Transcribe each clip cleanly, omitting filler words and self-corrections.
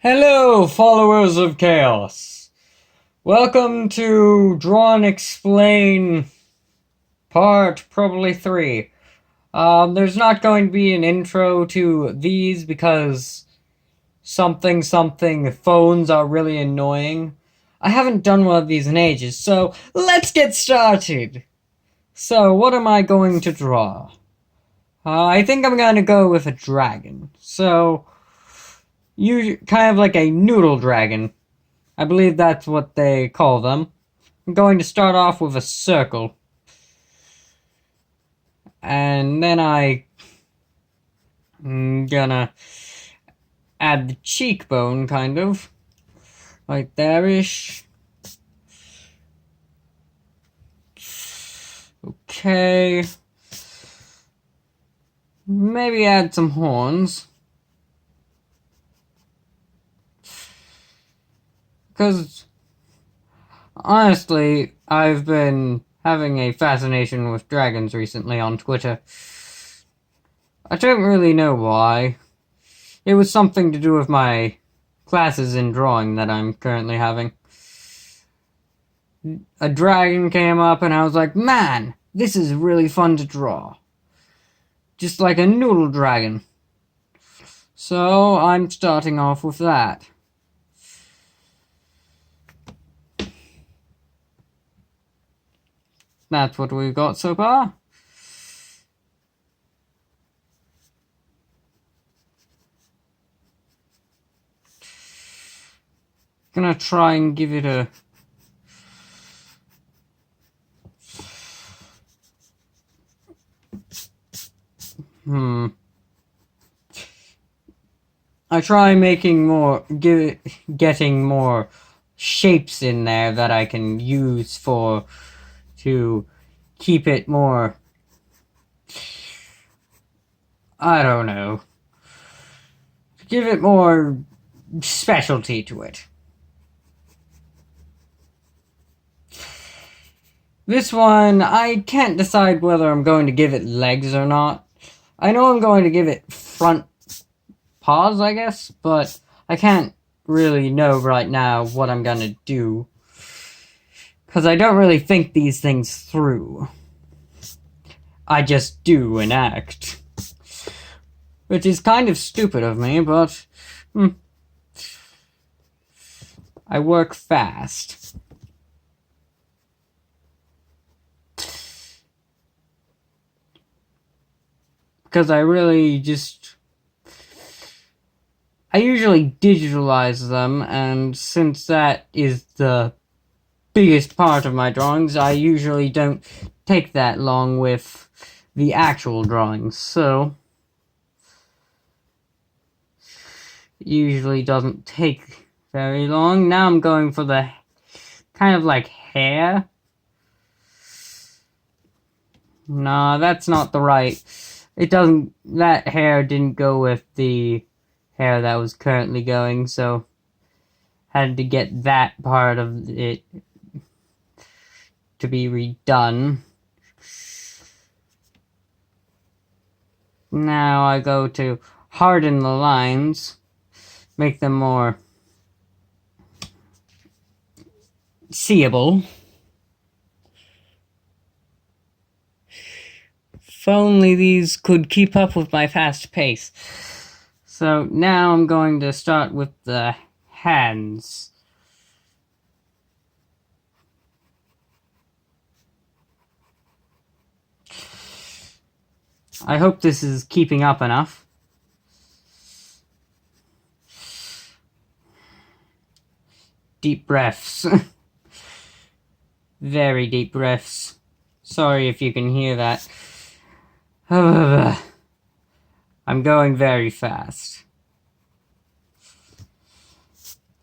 Hello, followers of chaos. Welcome to Draw and Explain part probably 3. There's not going to be an intro to these because something phones are really annoying. I haven't done one of these in ages, so let's get started. So, what am I going to draw? I think I'm going to go with a dragon. So, you kind of like a noodle dragon. I believe that's what they call them. I'm going to start off with a circle. And then I'm gonna add the cheekbone, kind of. Right there-ish. Okay. Maybe add some horns. Because, honestly, I've been having a fascination with dragons recently on Twitter. I don't really know why. It was something to do with my classes in drawing that I'm currently having. A dragon came up and I was like, man, this is really fun to draw. Just like a noodle dragon. So I'm starting off with that. That's what we've got so far. Gonna try and give it a I try making more, getting more shapes in there that I can use to keep it more, I don't know, give it more specialty to it. This one, I can't decide whether I'm going to give it legs or not. I know I'm going to give it front paws, I guess, but I can't really know right now what I'm gonna do. Because I don't really think these things through. I just do and act. Which is kind of stupid of me, but I work fast. Because I usually digitalize them, and since that is the biggest part of my drawings, I usually don't take that long with the actual drawings, so it usually doesn't take very long. Now I'm going for the kind of like hair. No, that's not the right. That hair didn't go with the hair that was currently going, so had to get that part of it to be redone. Now I go to harden the lines, make them more seeable. If only these could keep up with my fast pace. So now I'm going to start with the hands. I hope this is keeping up enough. Deep breaths. Very deep breaths. Sorry if you can hear that. I'm going very fast.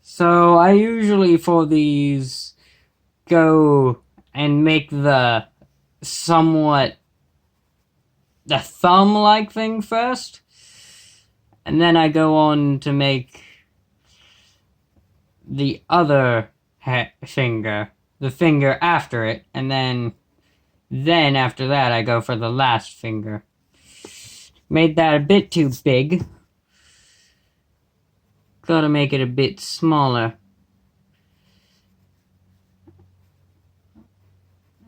So I usually for these go and make the thumb-like thing first, and then I go on to make the other finger, the finger after it, and then after that I go for the last finger. Made that a bit too big. gotta make it a bit smaller.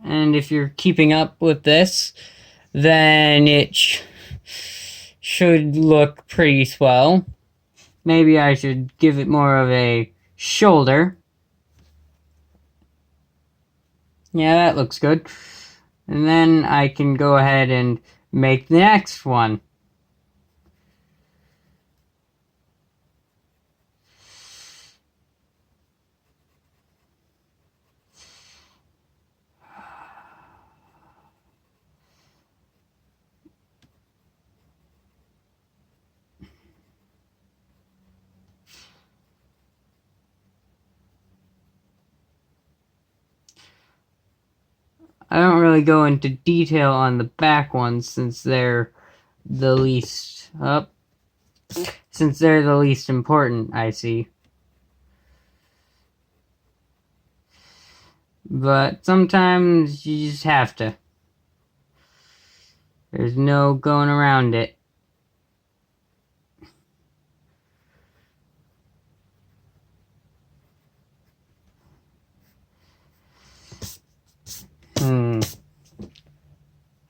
And if you're keeping up with this, then it should look pretty swell. Maybe I should give it more of a shoulder. Yeah, that looks good. And then I can go ahead and make the next one. I don't really go into detail on the back ones since they're the least important, I see. But sometimes you just have to. There's no going around it.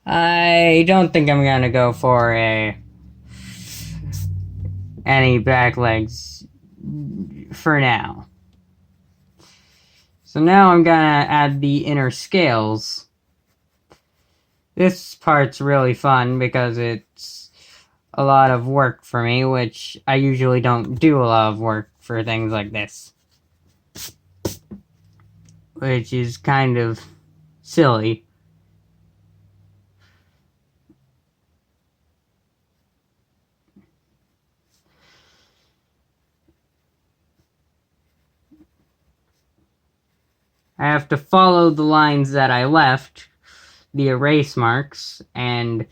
I don't think I'm gonna go for any back legs for now. So now I'm gonna add the inner scales. This part's really fun because it's a lot of work for me, which I usually don't do a lot of work for things like this. Which is kind of silly. I have to follow the lines that I left, the erase marks, and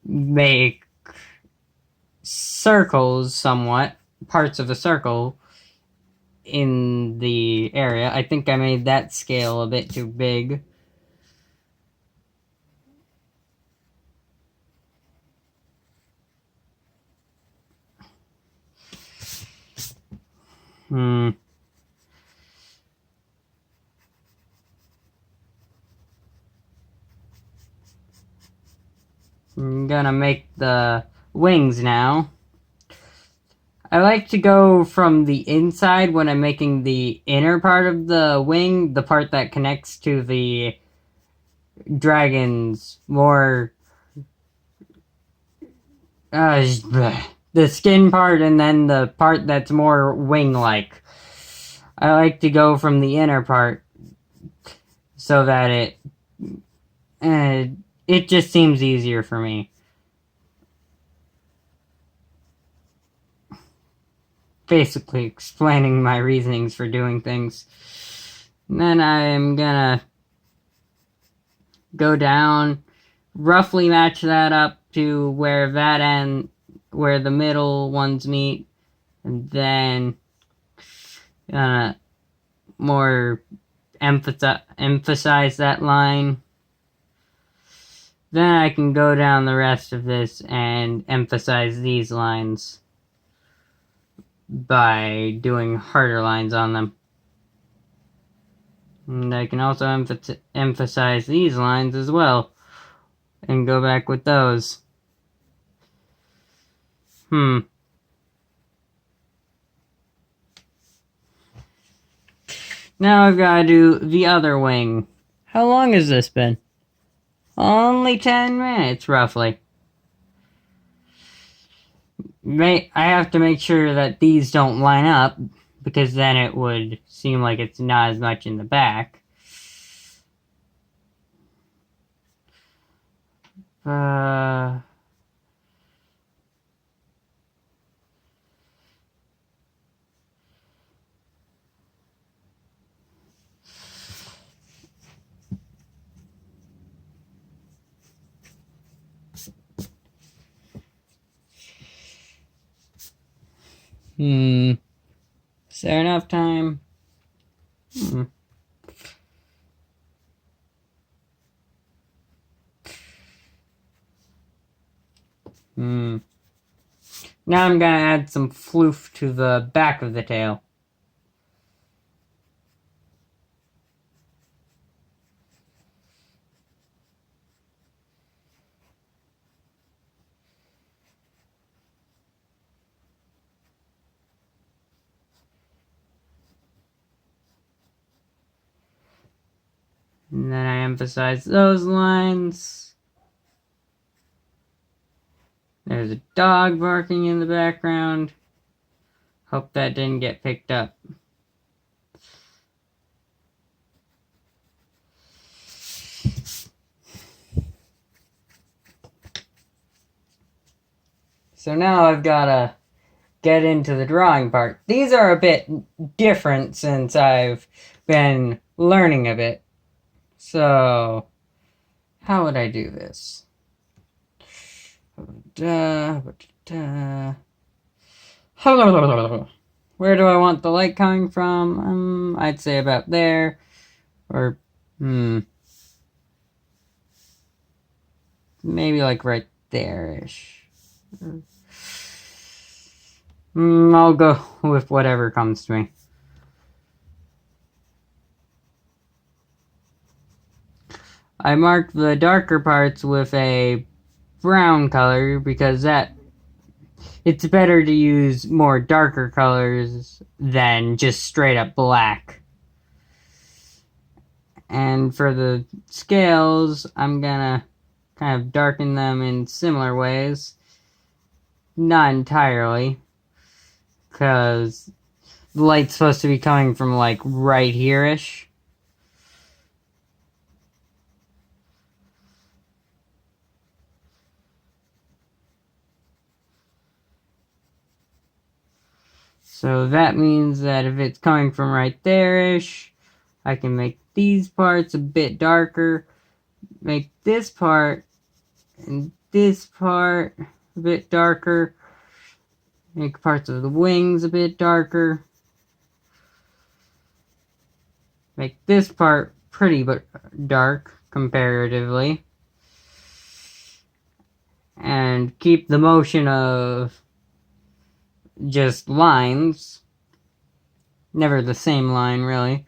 make circles somewhat, parts of a circle in the area. I think I made that scale a bit too big. I'm gonna make the wings now. I like to go from the inside when I'm making the inner part of the wing, the part that connects to the dragon's more the skin part, and then the part that's more wing-like. I like to go from the inner part so that it just seems easier for me. Basically explaining my reasonings for doing things. And then I'm gonna go down, roughly match that up to where that end, where the middle ones meet, and then more emphasize that line. Then I can go down the rest of this and emphasize these lines by doing harder lines on them. And I can also emphasize these lines as well and go back with those. Now I've got to do the other wing. How long has this been? Only 10 minutes, roughly. I have to make sure that these don't line up, because then it would seem like it's not as much in the back. Is there enough time? Hmm. Now I'm gonna add some floof to the back of the tail. And then I emphasize those lines. There's a dog barking in the background. Hope that didn't get picked up. So now I've gotta get into the drawing part. These are a bit different since I've been learning a bit. So, how would I do this? Where do I want the light coming from? I'd say about there. Or, maybe like right there-ish. I'll go with whatever comes to me. I marked the darker parts with a brown color because it's better to use more darker colors than just straight up black. And for the scales, I'm gonna kind of darken them in similar ways. Not entirely, because the light's supposed to be coming from like right here-ish. So that means that if it's coming from right there-ish, I can make these parts a bit darker, make this part and this part a bit darker, make parts of the wings a bit darker, make this part pretty but dark comparatively, and keep the motion of just lines, never the same line really.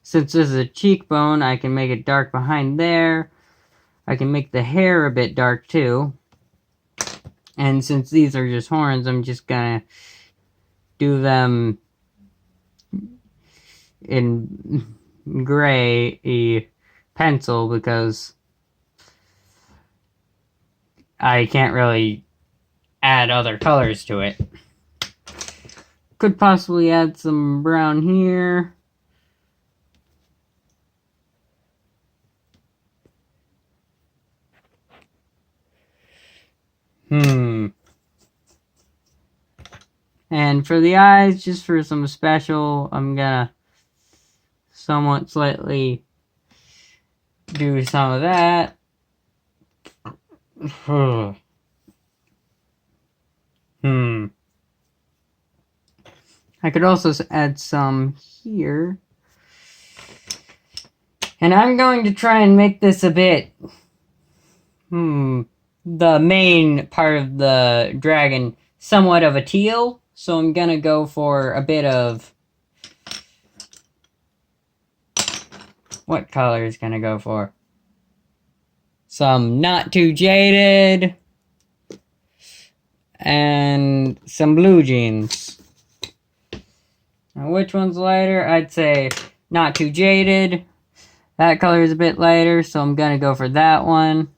Since this is a cheekbone, I can make it dark behind there. I can make the hair a bit dark too. And since these are just horns, I'm just gonna do them in gray pencil because I can't really add other colors to it. Could possibly add some brown here. And for the eyes, just for some special, I'm gonna somewhat slightly do some of that. I could also add some here. And I'm going to try and make this a bit, the main part of the dragon, somewhat of a teal. So I'm gonna go for a bit of, what color is gonna go for? Some Not Too Jaded, and some blue jeans. Now which one's lighter? I'd say Not Too Jaded. That color is a bit lighter, so I'm gonna go for that one.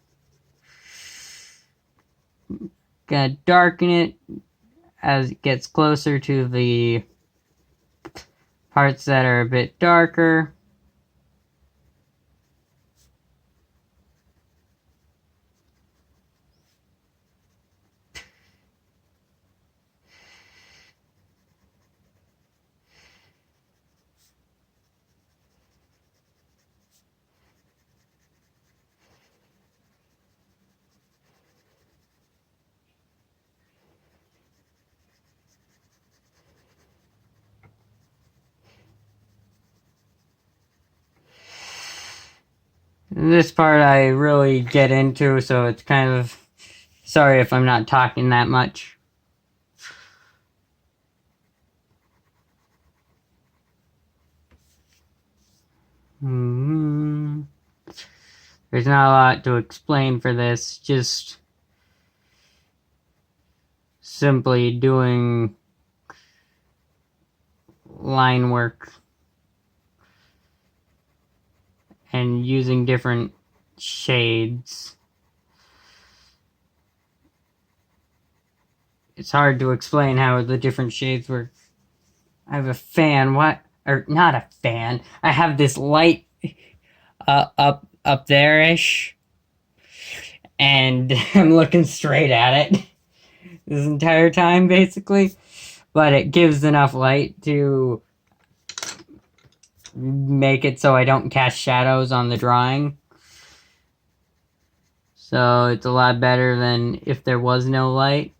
Gonna darken it as it gets closer to the parts that are a bit darker. This part I really get into, so it's kind of Sorry if I'm not talking that much. Hmm. There's not a lot to explain for this, just simply doing line work and using different shades. It's hard to explain how the different shades work. I have a fan, what? Or not a fan. I have this light up there-ish, and I'm looking straight at it this entire time, basically. But it gives enough light to make it so I don't cast shadows on the drawing. So it's a lot better than if there was no light.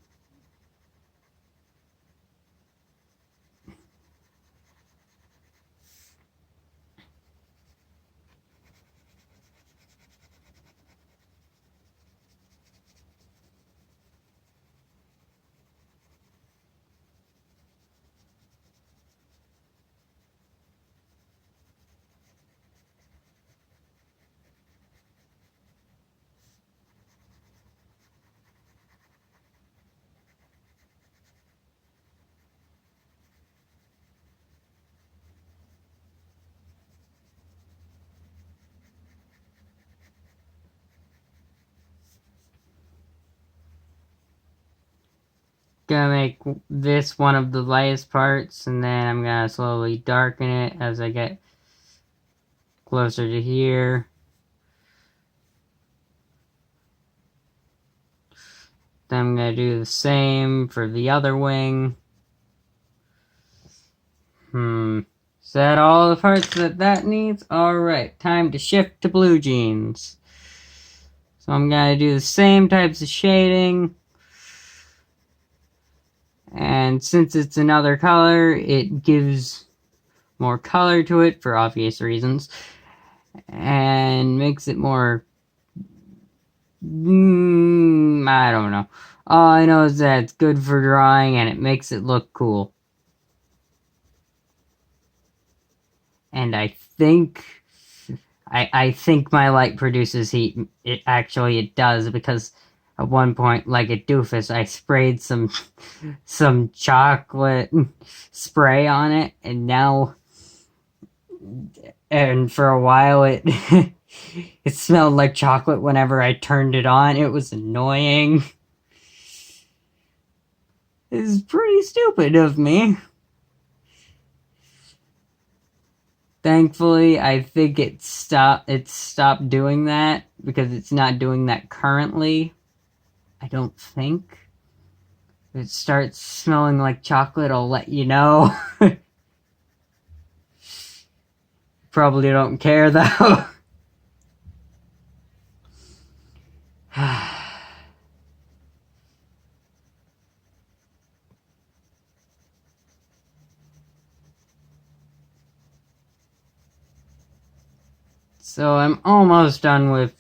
Gonna make this one of the lightest parts, and then I'm gonna slowly darken it as I get closer to here. Then I'm gonna do the same for the other wing. Is that all the parts that needs? Alright, time to shift to blue jeans. So I'm gonna do the same types of shading. And since it's another color, it gives more color to it for obvious reasons. And makes it more... I don't know. All I know is that it's good for drawing and it makes it look cool. And I think my light produces heat. It does, because at one point, like a doofus, I sprayed some chocolate spray on it, and for a while it it smelled like chocolate whenever I turned it on. It was annoying. It's pretty stupid of me. Thankfully, I think it stopped doing that, because it's not doing that currently. I don't think. If it starts smelling like chocolate, I'll let you know. Probably don't care, though. So I'm almost done with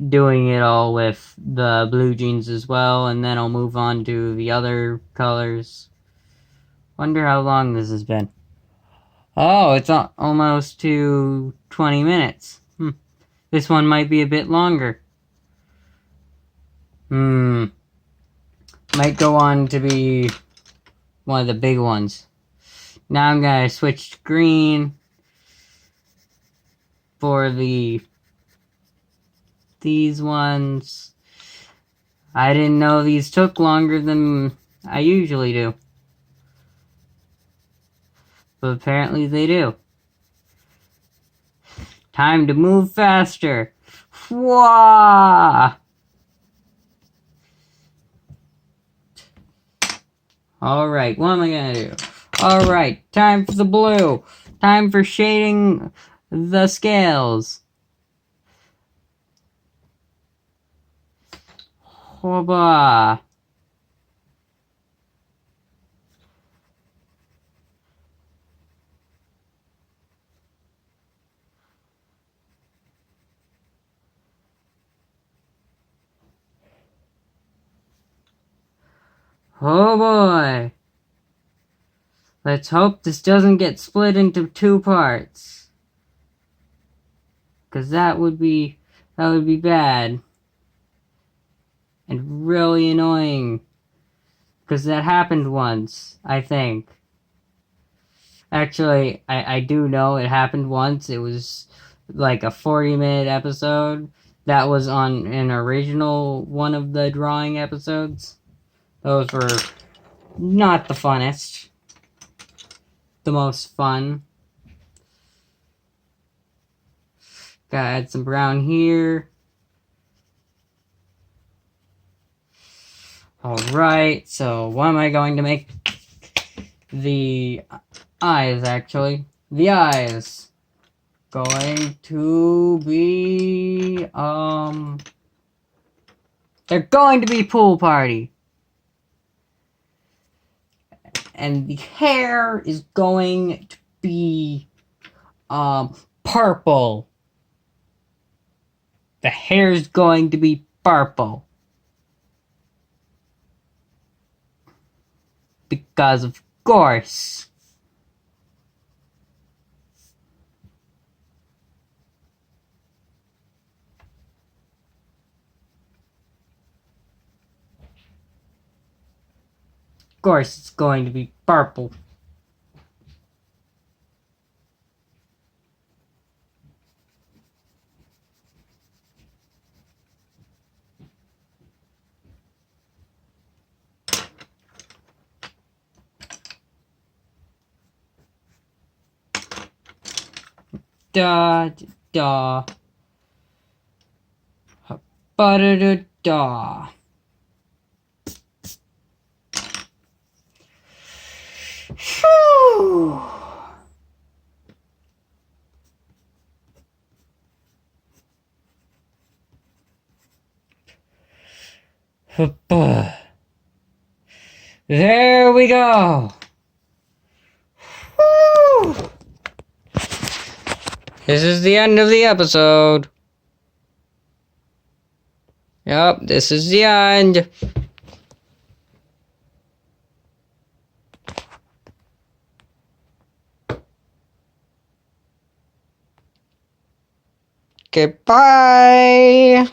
doing it all with the blue jeans as well, and then I'll move on to the other colors. Wonder how long this has been. Oh, it's almost to 20 minutes. This one might be a bit longer. Might go on to be one of the big ones. Now I'm gonna switch to green for these ones. I didn't know these took longer than I usually do. But apparently they do. Time to move faster. Whoa! Alright, what am I gonna do? Alright, time for the blue. Time for shading the scales. Whoa! Oh boy. Let's hope this doesn't get split into 2 parts. Cause that would be bad. And really annoying. Cause that happened once, I think. Actually, I do know it happened once. It was like a 40-minute episode that was on an original one of the drawing episodes. Those were not the funnest. The most fun. Gotta add some brown here. Alright, so what am I going to make? The eyes, actually. The eyes. Going to be, they're going to be pool party. And the hair is going to be, purple. The hair's going to be purple. Because of course. Of course it's going to be purple. Da da ba da da da. Phew. There we go. Woo. This is the end of the episode. Yep, this is the end. Goodbye.